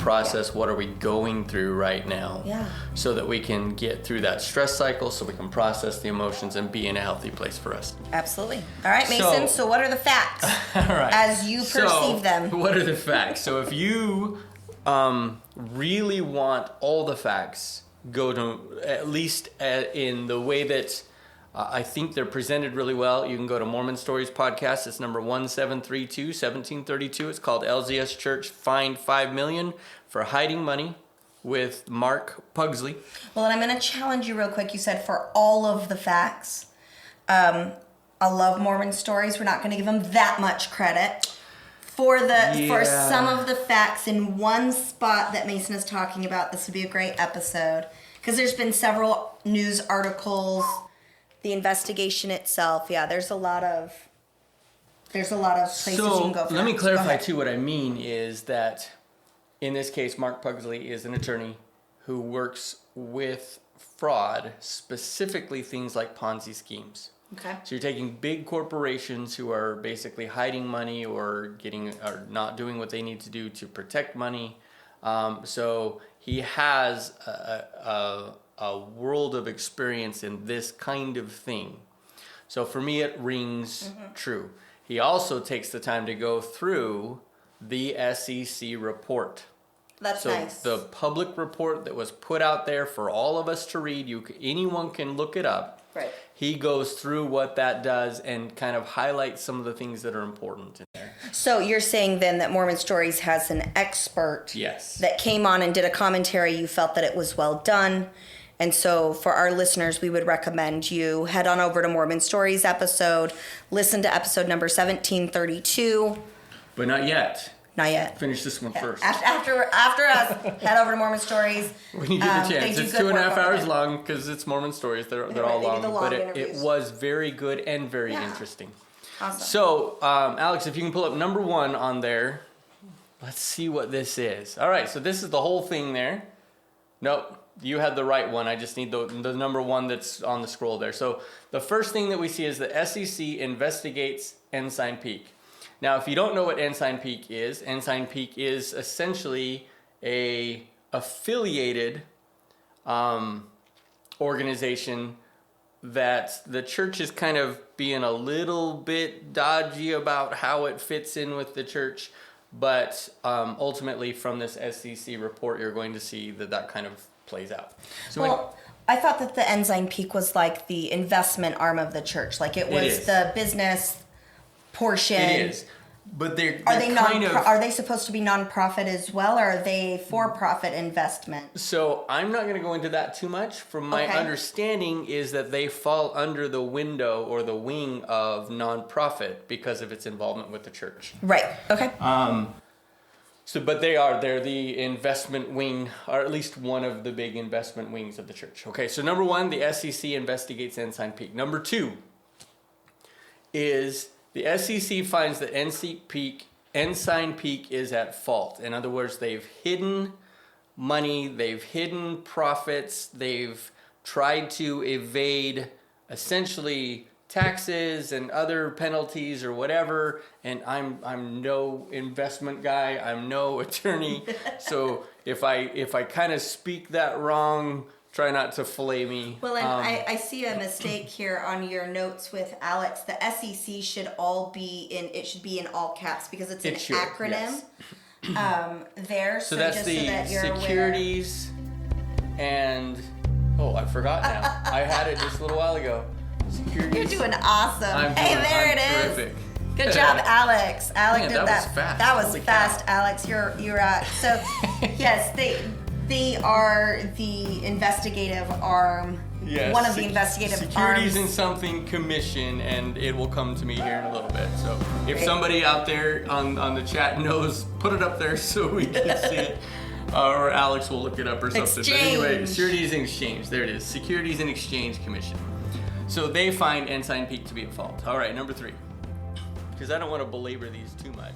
process what are we going through right now, so that we can get through that stress cycle, so we can process the emotions and be in a healthy place for us. Absolutely. All right, Mason, so what are the facts as you perceive them? What are the facts? So if you really want all the facts, go to, at least in the way that I think they're presented really well, you can go to Mormon Stories Podcast. It's number 1732, 1732. It's called LZS Church Fined $5 million for Hiding Money, with Mark Pugsley. Well, and I'm going to challenge you real quick. You said for all of the facts. I love Mormon Stories. We're not going to give them that much credit. For some of the facts in one spot that Mason is talking about, this would be a great episode. Because there's been several news articles, the investigation itself. Yeah, there's a lot of places you can go for. Let me clarify too. What I mean is that in this case, Mark Pugsley is an attorney who works with fraud, specifically things like Ponzi schemes. Okay. So you're taking big corporations who are basically hiding money or not doing what they need to do to protect money. So he has a world of experience in this kind of thing. So for me, it rings true. He also takes the time to go through the SEC report. That's nice. So the public report that was put out there for all of us to read, anyone can look it up. Right. He goes through what that does and kind of highlights some of the things that are important in there. So you're saying then that Mormon Stories has an expert that came on and did a commentary. You felt that it was well done. And so for our listeners, we would recommend you head on over to Mormon Stories episode, listen to episode number 1732. But not yet. Not yet. Finish this one first. After us, head over to Mormon Stories. When you get the chance. It's 2.5 hours long because it's Mormon Stories. They're all long. But it was very good and very interesting. Awesome. So, Alex, if you can pull up number 1 on there. Let's see what this is. All right, so this is the whole thing there. Nope, you had the right one. I just need the number 1 that's on the scroll there. So the first thing that we see is the SEC investigates Ensign Peak. Now, if you don't know what Ensign Peak is essentially a affiliated organization that the church is kind of being a little bit dodgy about how it fits in with the church, but ultimately from this SEC report, you're going to see that kind of plays out. So I thought that the Ensign Peak was like the investment arm of the church, like it was the business portion. It is. But are they supposed to be nonprofit as well, or are they for-profit investment? So I'm not going to go into that too much. From my understanding is that they fall under the window or the wing of nonprofit because of its involvement with the church. Right. Okay. But they're the investment wing, or at least one of the big investment wings of the church. Okay. So number 1, the SEC investigates Ensign Peak. Number 2 is the SEC finds that Ensign Peak is at fault. In other words, they've hidden money, they've hidden profits, they've tried to evade essentially taxes and other penalties or whatever. And I'm no investment guy, I'm no attorney. So if I kind of speak that wrong, try not to fillet me. Well, and I see a mistake here on your notes with Alex. The SEC should should be in all caps because it's an acronym. Yes. There. So that's securities and I forgot now. I had it just a little while ago. Securities. You're doing awesome. There it is. Terrific. Good job, Alex. Alex did that. Was fast. That was fast, Alex. You're so yes, They are the investigative arm. Yes. One of the investigative Securities arms. and something commission, and it will come to me here in a little bit. So if somebody out there on the chat knows, put it up there so we can see it. Or Alex will look it up or something. Exchange. But anyway, Securities and Exchange. There it is. Securities and Exchange Commission. So they find Ensign Peak to be at fault. All right, number 3. Because I don't want to belabor these too much.